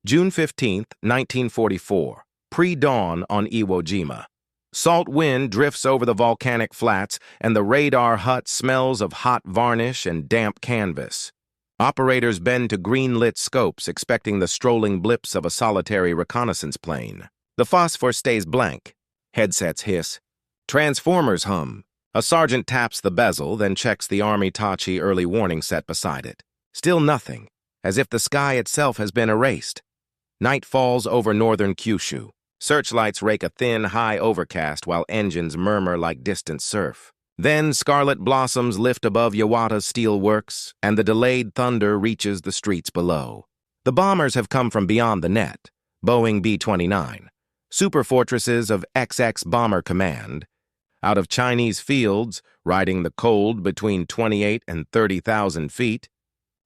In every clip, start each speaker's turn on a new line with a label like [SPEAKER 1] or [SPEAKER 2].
[SPEAKER 1] June 15, 1944, pre-dawn on Iwo Jima. Salt wind drifts over the volcanic flats, and the radar hut smells of hot varnish and damp canvas. Operators bend to green-lit scopes, expecting the strolling blips of a solitary reconnaissance plane. The phosphor stays blank. Headsets hiss. Transformers hum. A sergeant taps the bezel, then checks the Army Tachi early warning set beside it. Still nothing, as if the sky itself has been erased. Night falls over northern Kyushu. Searchlights rake a thin, high overcast while engines murmur like distant surf. Then scarlet blossoms lift above Yawata's steel works, and the delayed thunder reaches the streets below. The bombers have come from beyond the net. Boeing B-29, Superfortresses of XX Bomber Command, out of Chinese fields, riding the cold between 28 and 30,000 feet,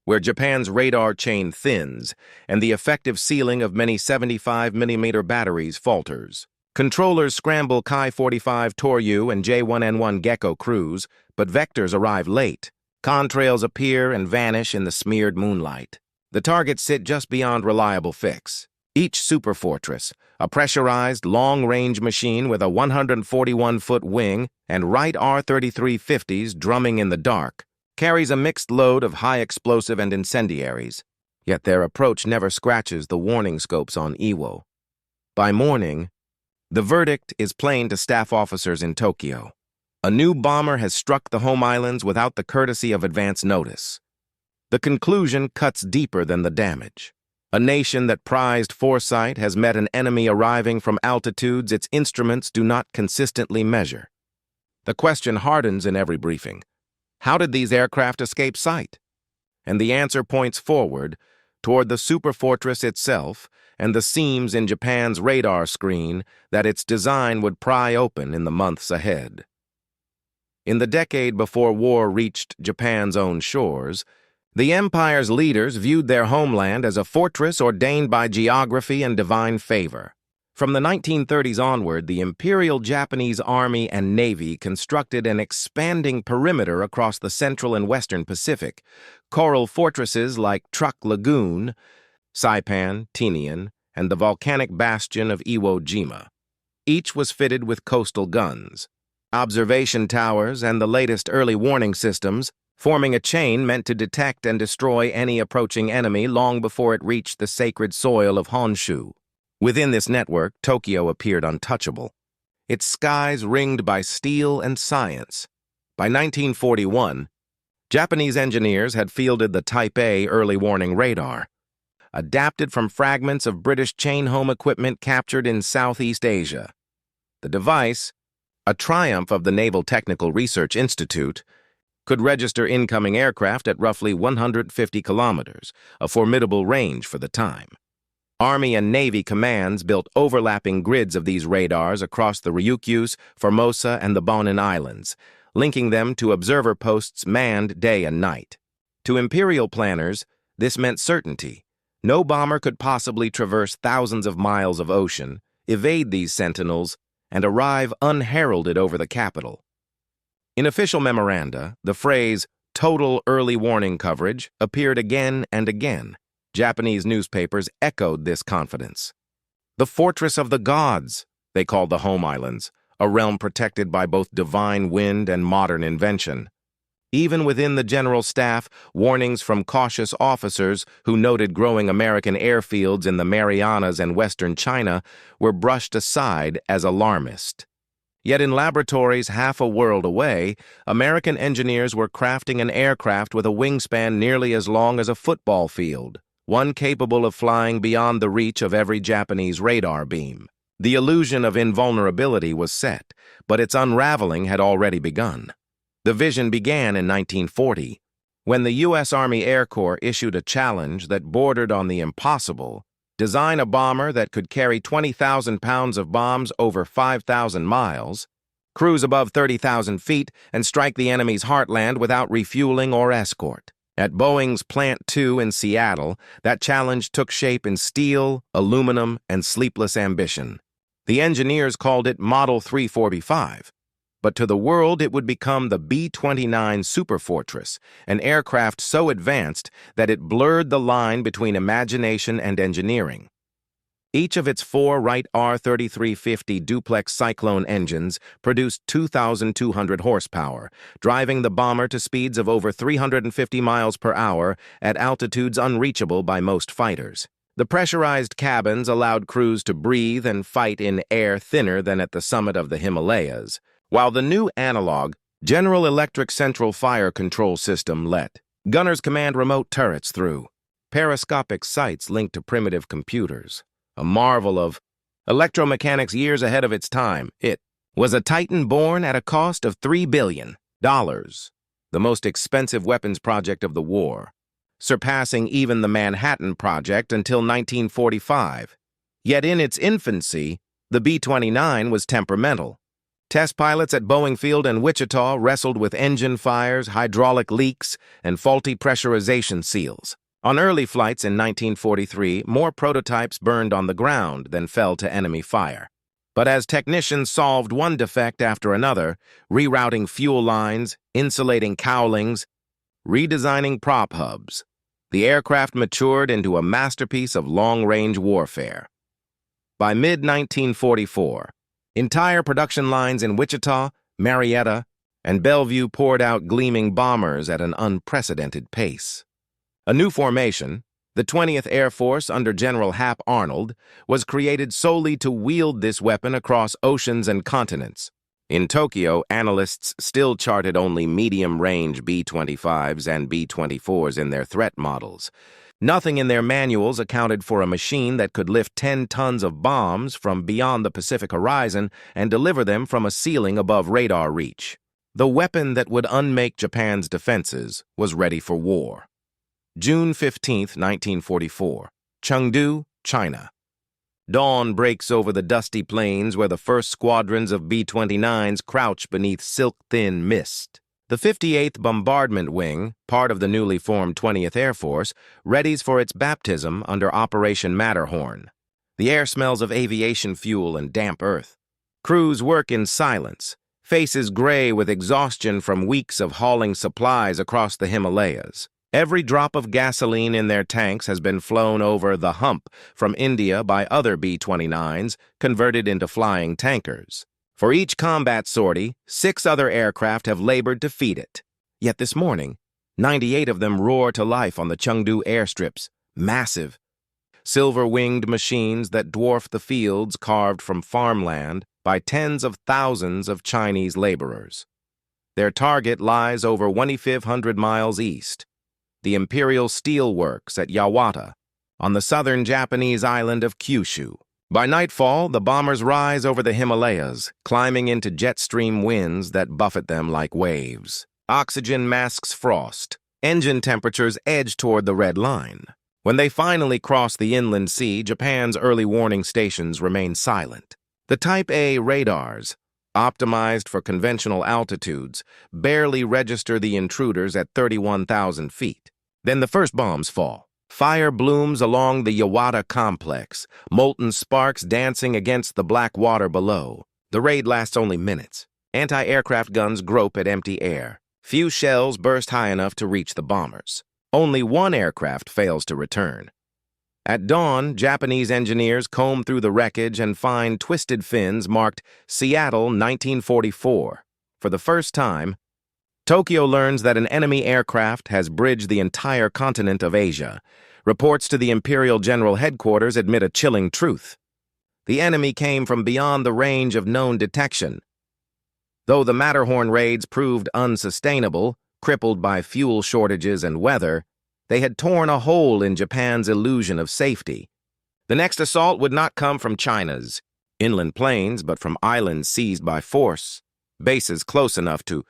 [SPEAKER 1] where Japan's radar chain thins and the effective sealing of many 75mm batteries falters. Controllers scramble Ki-45 Toryu and J1N1 Gecko crews, but vectors arrive late. Contrails appear and vanish in the smeared moonlight. The targets sit just beyond reliable fix. Each superfortress, a pressurized, long-range machine with a 141-foot wing and Wright R-3350s drumming in the dark, carries a mixed load of high explosive and incendiaries, yet their approach never scratches the warning scopes on Iwo. By morning, the verdict is plain to staff officers in Tokyo. A new bomber has struck the home islands without the courtesy of advance notice. The conclusion cuts deeper than the damage. A nation that prized foresight has met an enemy arriving from altitudes its instruments do not consistently measure. The question hardens in every briefing. How did these aircraft escape sight? And the answer points forward, toward the superfortress itself and the seams in Japan's radar screen that its design would pry open in the months ahead. In the decade before war reached Japan's own shores, the empire's leaders viewed their homeland as a fortress ordained by geography and divine favor. From the 1930s onward, the Imperial Japanese Army and Navy constructed an expanding perimeter across the Central and Western Pacific, coral fortresses like Truk Lagoon, Saipan, Tinian, and the volcanic bastion of Iwo Jima. Each was fitted with coastal guns, observation towers, and the latest early warning systems, forming a chain meant to detect and destroy any approaching enemy long before it reached the sacred soil of Honshu. Within this network, Tokyo appeared untouchable, its skies ringed by steel and science. By 1941, Japanese engineers had fielded the Type A early warning radar, adapted from fragments of British chain-home equipment captured in Southeast Asia. The device, a triumph of the Naval Technical Research Institute, could register incoming aircraft at roughly 150 kilometers, a formidable range for the time. Army and Navy commands built overlapping grids of these radars across the Ryukyus, Formosa, and the Bonin Islands, linking them to observer posts manned day and night. To Imperial planners, this meant certainty. No bomber could possibly traverse thousands of miles of ocean, evade these sentinels, and arrive unheralded over the capital. In official memoranda, the phrase, "total early warning coverage," appeared again and again. Japanese newspapers echoed this confidence. The fortress of the gods, they called the home islands, a realm protected by both divine wind and modern invention. Even within the general staff, warnings from cautious officers who noted growing American airfields in the Marianas and western China were brushed aside as alarmist. Yet in laboratories half a world away, American engineers were crafting an aircraft with a wingspan nearly as long as a football field, one capable of flying beyond the reach of every Japanese radar beam. The illusion of invulnerability was set, but its unraveling had already begun. The vision began in 1940, when the U.S. Army Air Corps issued a challenge that bordered on the impossible: design a bomber that could carry 20,000 pounds of bombs over 5,000 miles, cruise above 30,000 feet, and strike the enemy's heartland without refueling or escort. At Boeing's Plant 2 in Seattle, that challenge took shape in steel, aluminum, and sleepless ambition. The engineers called it Model 345. but to the world it would become the B-29 Superfortress, an aircraft so advanced that it blurred the line between imagination and engineering. Each of its 4 Wright R-3350 duplex Cyclone engines produced 2,200 horsepower, driving the bomber to speeds of over 350 miles per hour at altitudes unreachable by most fighters. The pressurized cabins allowed crews to breathe and fight in air thinner than at the summit of the Himalayas, while the new analog General Electric Central Fire Control System let gunners command remote turrets through periscopic sights linked to primitive computers. A marvel of electromechanics years ahead of its time, it was a Titan born at a cost of $3 billion, the most expensive weapons project of the war, surpassing even the Manhattan Project until 1945. Yet in its infancy, the B-29 was temperamental. Test pilots at Boeing Field and Wichita wrestled with engine fires, hydraulic leaks, and faulty pressurization seals. On early flights in 1943, more prototypes burned on the ground than fell to enemy fire. But as technicians solved one defect after another, rerouting fuel lines, insulating cowlings, redesigning prop hubs, the aircraft matured into a masterpiece of long-range warfare. By mid-1944, entire production lines in Wichita, Marietta, and Bellevue poured out gleaming bombers at an unprecedented pace. A new formation, the 20th Air Force under General Hap Arnold, was created solely to wield this weapon across oceans and continents. In Tokyo, analysts still charted only medium-range B-25s and B-24s in their threat models. Nothing in their manuals accounted for a machine that could lift 10 tons of bombs from beyond the Pacific horizon and deliver them from a ceiling above radar reach. The weapon that would unmake Japan's defenses was ready for war. June 15, 1944, Chengdu, China. Dawn breaks over the dusty plains where the first squadrons of B-29s crouch beneath silk-thin mist. The 58th Bombardment Wing, part of the newly formed 20th Air Force, readies for its baptism under Operation Matterhorn. The air smells of aviation fuel and damp earth. Crews work in silence, faces gray with exhaustion from weeks of hauling supplies across the Himalayas. Every drop of gasoline in their tanks has been flown over the hump from India by other B-29s, converted into flying tankers. For each combat sortie, 6 other aircraft have labored to feed it. Yet this morning, 98 of them roar to life on the Chengdu airstrips, massive, silver-winged machines that dwarf the fields carved from farmland by tens of thousands of Chinese laborers. Their target lies over 2,500 miles east, the Imperial Steel Works at Yawata, on the southern Japanese island of Kyushu. By nightfall, the bombers rise over the Himalayas, climbing into jet stream winds that buffet them like waves. Oxygen masks frost. Engine temperatures edge toward the red line. When they finally cross the inland sea, Japan's early warning stations remain silent. The Type A radars, optimized for conventional altitudes, barely register the intruders at 31,000 feet. Then the first bombs fall. Fire blooms along the Yawata complex, molten sparks dancing against the black water below. The raid lasts only minutes. Anti-aircraft guns grope at empty air. Few shells burst high enough to reach the bombers. Only one aircraft fails to return. At dawn, Japanese engineers comb through the wreckage and find twisted fins marked Seattle 1944. For the first time, Tokyo learns that an enemy aircraft has bridged the entire continent of Asia. Reports to the Imperial General Headquarters admit a chilling truth. The enemy came from beyond the range of known detection. Though the Matterhorn raids proved unsustainable, crippled by fuel shortages and weather, they had torn a hole in Japan's illusion of safety. The next assault would not come from China's inland plains, but from islands seized by force, bases close enough to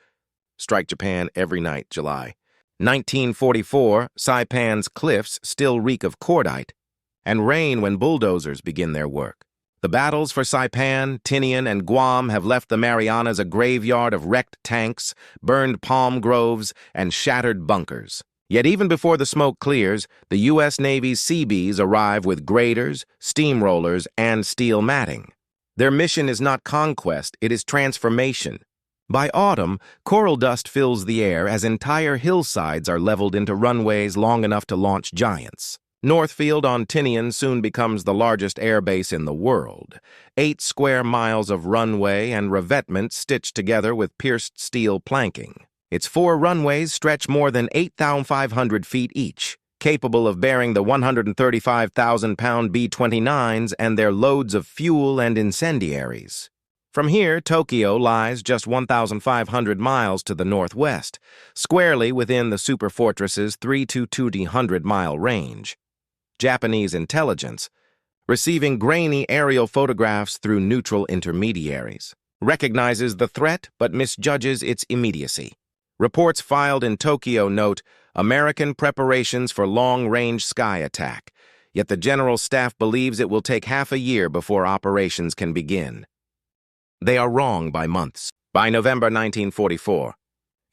[SPEAKER 1] strike Japan every night, July. 1944, Saipan's cliffs still reek of cordite, and rain when bulldozers begin their work. The battles for Saipan, Tinian, and Guam have left the Marianas a graveyard of wrecked tanks, burned palm groves, and shattered bunkers. Yet even before the smoke clears, the U.S. Navy's Seabees arrive with graders, steamrollers, and steel matting. Their mission is not conquest, it is transformation. By autumn, coral dust fills the air as entire hillsides are leveled into runways long enough to launch giants. Northfield on Tinian soon becomes the largest airbase in the world. 8 square miles of runway and revetment stitched together with pierced steel planking. Its 4 runways stretch more than 8,500 feet each, capable of bearing the 135,000-pound B-29s and their loads of fuel and incendiaries. From here, Tokyo lies just 1,500 miles to the northwest, squarely within the Superfortresses' 3-200-mile range. Japanese intelligence, receiving grainy aerial photographs through neutral intermediaries, recognizes the threat but misjudges its immediacy. Reports filed in Tokyo note American preparations for long-range sky attack, yet the General Staff believes it will take half a year before operations can begin. They are wrong by months. By November 1944,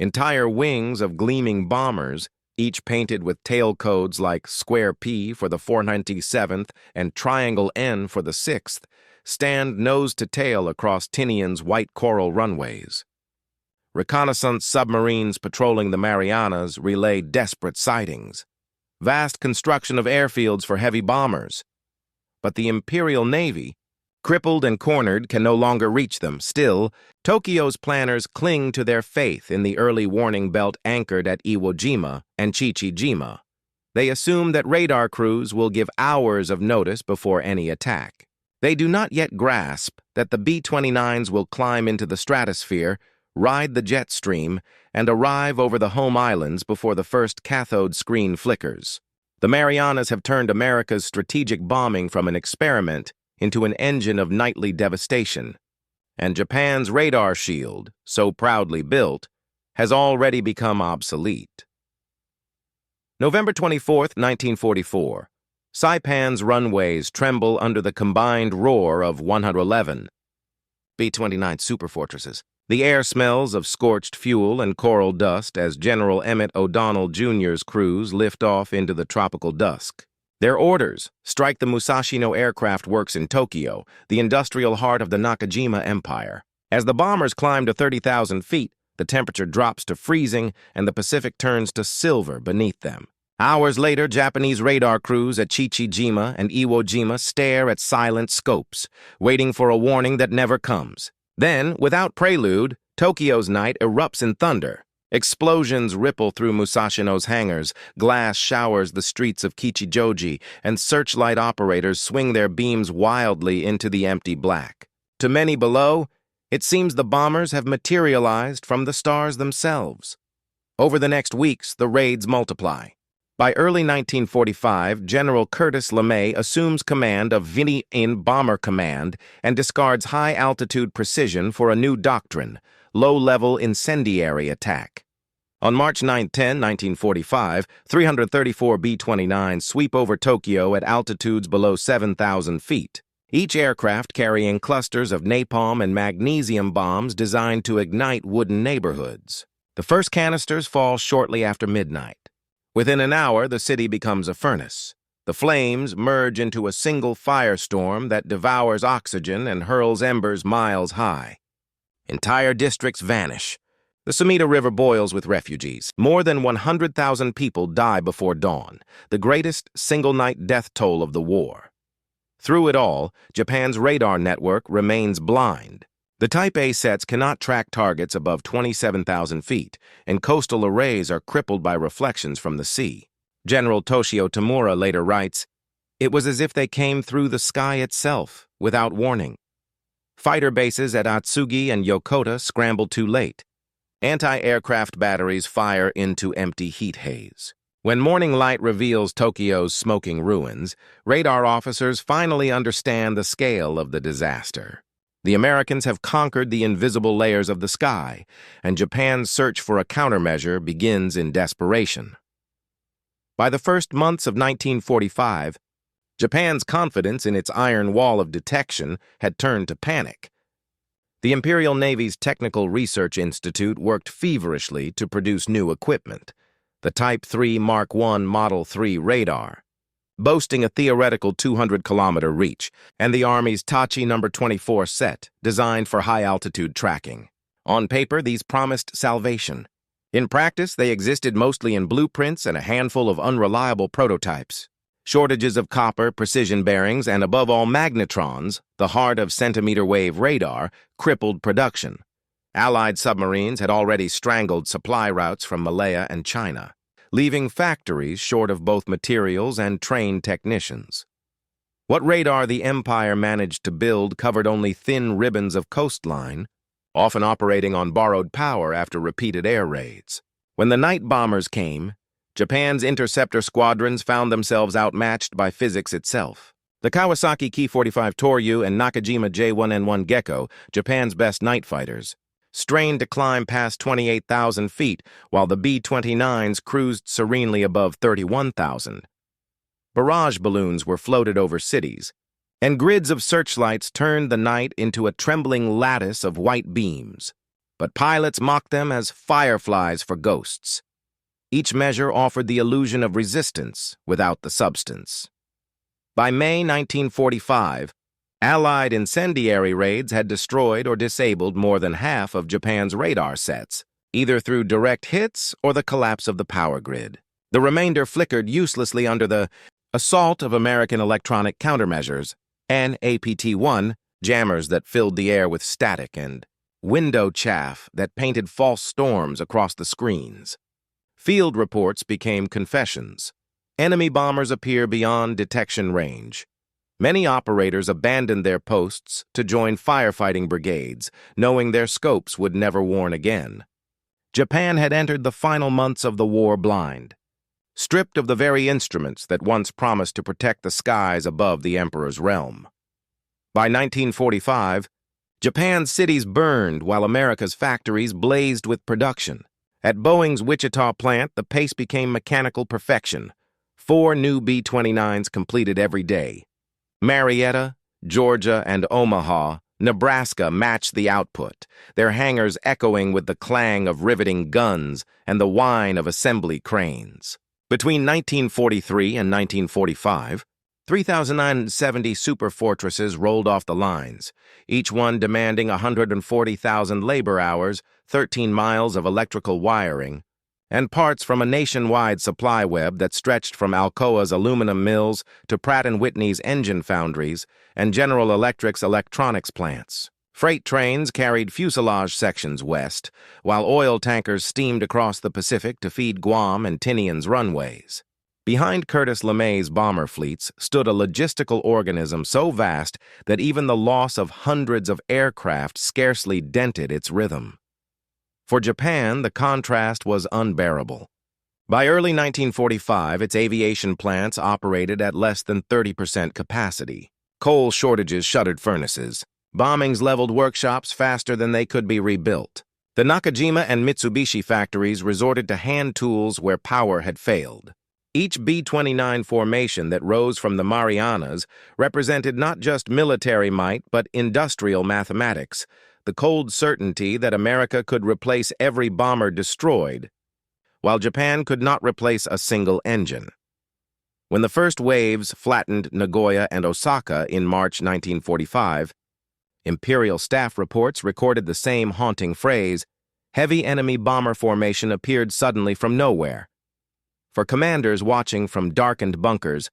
[SPEAKER 1] entire wings of gleaming bombers, each painted with tail codes like square P for the 497th and triangle N for the 6th, stand nose to tail across Tinian's white coral runways. Reconnaissance submarines patrolling the Marianas relay desperate sightings. Vast construction of airfields for heavy bombers. But the Imperial Navy, crippled and cornered, can no longer reach them. Still, Tokyo's planners cling to their faith in the early warning belt anchored at Iwo Jima and Jima. They assume that radar crews will give hours of notice before any attack. They do not yet grasp that the B-29s will climb into the stratosphere, ride the jet stream, and arrive over the home islands before the first cathode screen flickers. The Marianas have turned America's strategic bombing from an experiment into an engine of nightly devastation, and Japan's radar shield, so proudly built, has already become obsolete. November 24, 1944. Saipan's runways tremble under the combined roar of 111 B-29 Superfortresses. The air smells of scorched fuel and coral dust as General Emmett O'Donnell Jr.'s crews lift off into the tropical dusk. Their orders: strike the Musashino Aircraft Works in Tokyo, the industrial heart of the Nakajima Empire. As the bombers climb to 30,000 feet, the temperature drops to freezing and the Pacific turns to silver beneath them. Hours later, Japanese radar crews at Jima and Iwo Jima stare at silent scopes, waiting for a warning that never comes. Then, without prelude, Tokyo's night erupts in thunder. Explosions ripple through Musashino's hangars, glass showers the streets of Kichijoji, and searchlight operators swing their beams wildly into the empty black. To many below, it seems the bombers have materialized from the stars themselves. Over the next weeks, the raids multiply. By early 1945, General Curtis LeMay assumes command of 29 Bomber Command and discards high-altitude precision for a new doctrine: low-level incendiary attack. On March 9-10, 1945, 334 B-29s sweep over Tokyo at altitudes below 7,000 feet, each aircraft carrying clusters of napalm and magnesium bombs designed to ignite wooden neighborhoods. The first canisters fall shortly after midnight. Within an hour, the city becomes a furnace. The flames merge into a single firestorm that devours oxygen and hurls embers miles high. Entire districts vanish. The Sumida River boils with refugees. More than 100,000 people die before dawn, the greatest single-night death toll of the war. Through it all, Japan's radar network remains blind. The Type A sets cannot track targets above 27,000 feet, and coastal arrays are crippled by reflections from the sea. General Toshio Tamura later writes, "It was as if they came through the sky itself, without warning." Fighter bases at Atsugi and Yokota scramble too late. Anti-aircraft batteries fire into empty heat haze. When morning light reveals Tokyo's smoking ruins, radar officers finally understand the scale of the disaster. The Americans have conquered the invisible layers of the sky, and Japan's search for a countermeasure begins in desperation. By the first months of 1945, Japan's confidence in its iron wall of detection had turned to panic. The Imperial Navy's Technical Research Institute worked feverishly to produce new equipment, the Type 3 Mark I Model 3 radar, boasting a theoretical 200-kilometer reach, and the Army's Tachi No. 24 set, designed for high-altitude tracking. On paper, these promised salvation. In practice, they existed mostly in blueprints and a handful of unreliable prototypes. Shortages of copper, precision bearings, and above all magnetrons, the heart of centimeter-wave radar, crippled production. Allied submarines had already strangled supply routes from Malaya and China, leaving factories short of both materials and trained technicians. What radar the Empire managed to build covered only thin ribbons of coastline, often operating on borrowed power after repeated air raids. When the night bombers came, Japan's interceptor squadrons found themselves outmatched by physics itself. The Kawasaki Ki-45 Toryu and Nakajima J-1N1 Gecko, Japan's best night fighters, strained to climb past 28,000 feet, while the B-29s cruised serenely above 31,000. Barrage balloons were floated over cities, and grids of searchlights turned the night into a trembling lattice of white beams. But pilots mocked them as fireflies for ghosts. Each measure offered the illusion of resistance without the substance. By May 1945, Allied incendiary raids had destroyed or disabled more than half of Japan's radar sets, either through direct hits or the collapse of the power grid. The remainder flickered uselessly under the assault of American electronic countermeasures and APT-1 jammers that filled the air with static and window chaff that painted false storms across the screens. Field reports became confessions. Enemy bombers appear beyond detection range. Many operators abandoned their posts to join firefighting brigades, knowing their scopes would never warn again. Japan had entered the final months of the war blind, stripped of the very instruments that once promised to protect the skies above the Emperor's realm. By 1945, Japan's cities burned while America's factories blazed with production. At Boeing's Wichita plant, the pace became mechanical perfection. 4 new B-29s completed every day. Marietta, Georgia, and Omaha, Nebraska matched the output, their hangars echoing with the clang of riveting guns and the whine of assembly cranes. Between 1943 and 1945, 3,970 Superfortresses rolled off the lines, each one demanding 140,000 labor hours, 13 miles of electrical wiring, and parts from a nationwide supply web that stretched from Alcoa's aluminum mills to Pratt & Whitney's engine foundries and General Electric's electronics plants. Freight trains carried fuselage sections west, while oil tankers steamed across the Pacific to feed Guam and Tinian's runways. Behind Curtis LeMay's bomber fleets stood a logistical organism so vast that even the loss of hundreds of aircraft scarcely dented its rhythm. For Japan, the contrast was unbearable. By early 1945, its aviation plants operated at less than 30% capacity. Coal shortages shuttered furnaces. Bombings leveled workshops faster than they could be rebuilt. The Nakajima and Mitsubishi factories resorted to hand tools where power had failed. Each B-29 formation that rose from the Marianas represented not just military might but industrial mathematics, the cold certainty that America could replace every bomber destroyed, while Japan could not replace a single engine. When the first waves flattened Nagoya and Osaka in March 1945, Imperial staff reports recorded the same haunting phrase, "Heavy enemy bomber formation appeared suddenly from nowhere." For commanders watching from darkened bunkers,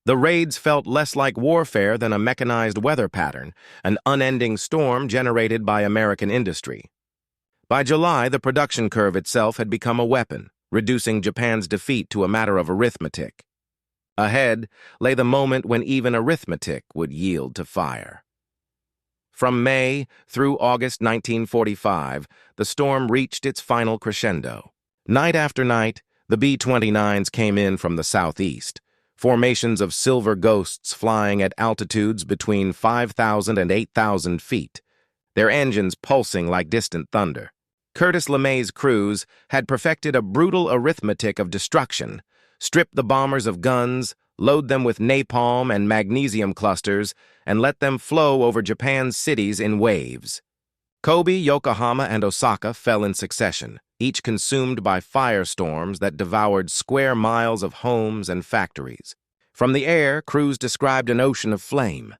[SPEAKER 1] the raids felt less like warfare than a mechanized weather pattern, an unending storm generated by American industry. By July, the production curve itself had become a weapon, reducing Japan's defeat to a matter of arithmetic. Ahead lay the moment when even arithmetic would yield to fire. From May through August 1945, the storm reached its final crescendo. Night after night, the B-29s came in from the southeast, formations of silver ghosts flying at altitudes between 5,000 and 8,000 feet, their engines pulsing like distant thunder. Curtis LeMay's crews had perfected a brutal arithmetic of destruction, strip the bombers of guns, load them with napalm and magnesium clusters, and let them flow over Japan's cities in waves. Kobe, Yokohama, and Osaka fell in succession, each consumed by firestorms that devoured square miles of homes and factories. From the air, crews described an ocean of flame.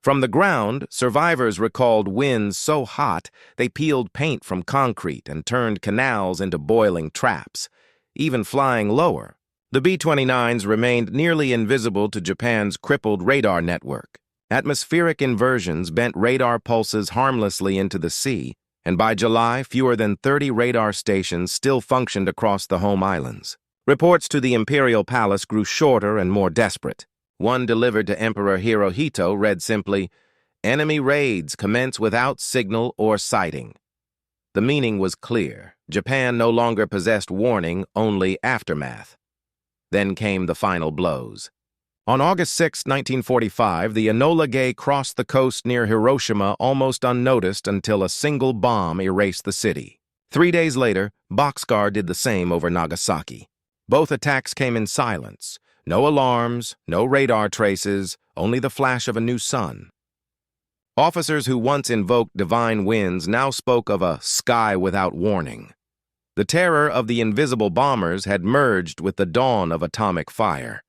[SPEAKER 1] From the ground, survivors recalled winds so hot they peeled paint from concrete and turned canals into boiling traps. Even flying lower, the B-29s remained nearly invisible to Japan's crippled radar network. Atmospheric inversions bent radar pulses harmlessly into the sea, and by July, fewer than 30 radar stations still functioned across the home islands. Reports to the Imperial Palace grew shorter and more desperate. One delivered to Emperor Hirohito read simply, "Enemy raids commence without signal or sighting." The meaning was clear. Japan no longer possessed warning, only aftermath. Then came the final blows. On August 6, 1945, the Enola Gay crossed the coast near Hiroshima almost unnoticed until a single bomb erased the city. 3 days later, Boxcar did the same over Nagasaki. Both attacks came in silence. No alarms, no radar traces, only the flash of a new sun. Officers who once invoked divine winds now spoke of a sky without warning. The terror of the invisible bombers had merged with the dawn of atomic fire.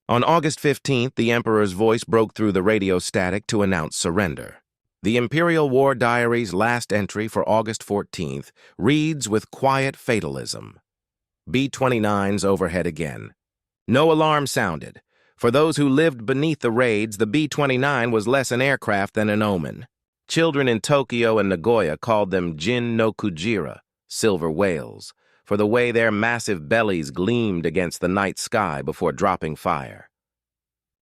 [SPEAKER 1] On August 15th, the Emperor's voice broke through the radio static to announce surrender. The Imperial War Diaries' last entry for August 14th reads with quiet fatalism. B-29s overhead again. No alarm sounded. For those who lived beneath the raids, the B-29 was less an aircraft than an omen. Children in Tokyo and Nagoya called them Jin no Kujira, silver whales, for the way their massive bellies gleamed against the night sky before dropping fire.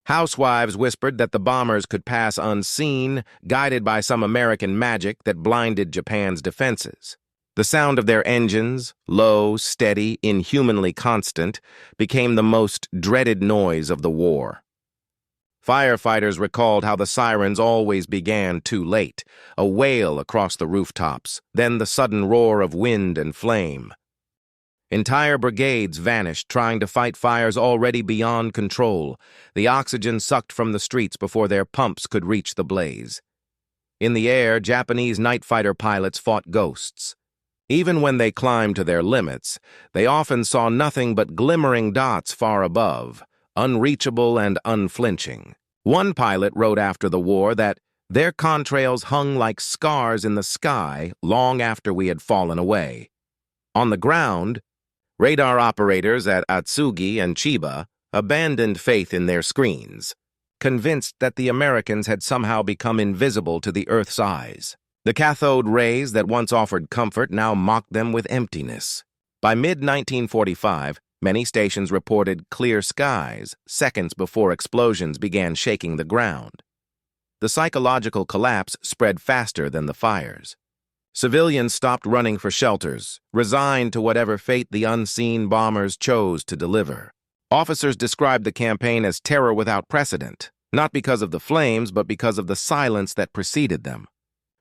[SPEAKER 1] Housewives whispered that the bombers could pass unseen, guided by some American magic that blinded Japan's defenses. The sound of their engines, low, steady, inhumanly constant, became the most dreaded noise of the war. Firefighters recalled how the sirens always began too late, a wail across the rooftops, then the sudden roar of wind and flame. Entire brigades vanished trying to fight fires already beyond control, the oxygen sucked from the streets before their pumps could reach the blaze. In the air, Japanese night fighter pilots fought ghosts. Even when they climbed to their limits, they often saw nothing but glimmering dots far above, unreachable and unflinching. One pilot wrote after the war that their contrails hung like scars in the sky long after we had fallen away. On the ground, radar operators at Atsugi and Chiba abandoned faith in their screens, convinced that the Americans had somehow become invisible to the Earth's eyes. The cathode rays that once offered comfort now mocked them with emptiness. By mid-1945, many stations reported clear skies, seconds before explosions began shaking the ground. The psychological collapse spread faster than the fires. Civilians stopped running for shelters, resigned to whatever fate the unseen bombers chose to deliver. Officers described the campaign as terror without precedent, not because of the flames, but because of the silence that preceded them.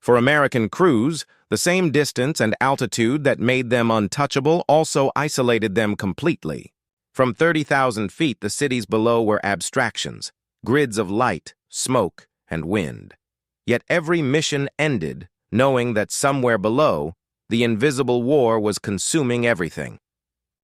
[SPEAKER 1] For American crews, the same distance and altitude that made them untouchable also isolated them completely. From 30,000 feet, the cities below were abstractions, grids of light, smoke, and wind. Yet every mission ended knowing that somewhere below, the invisible war was consuming everything.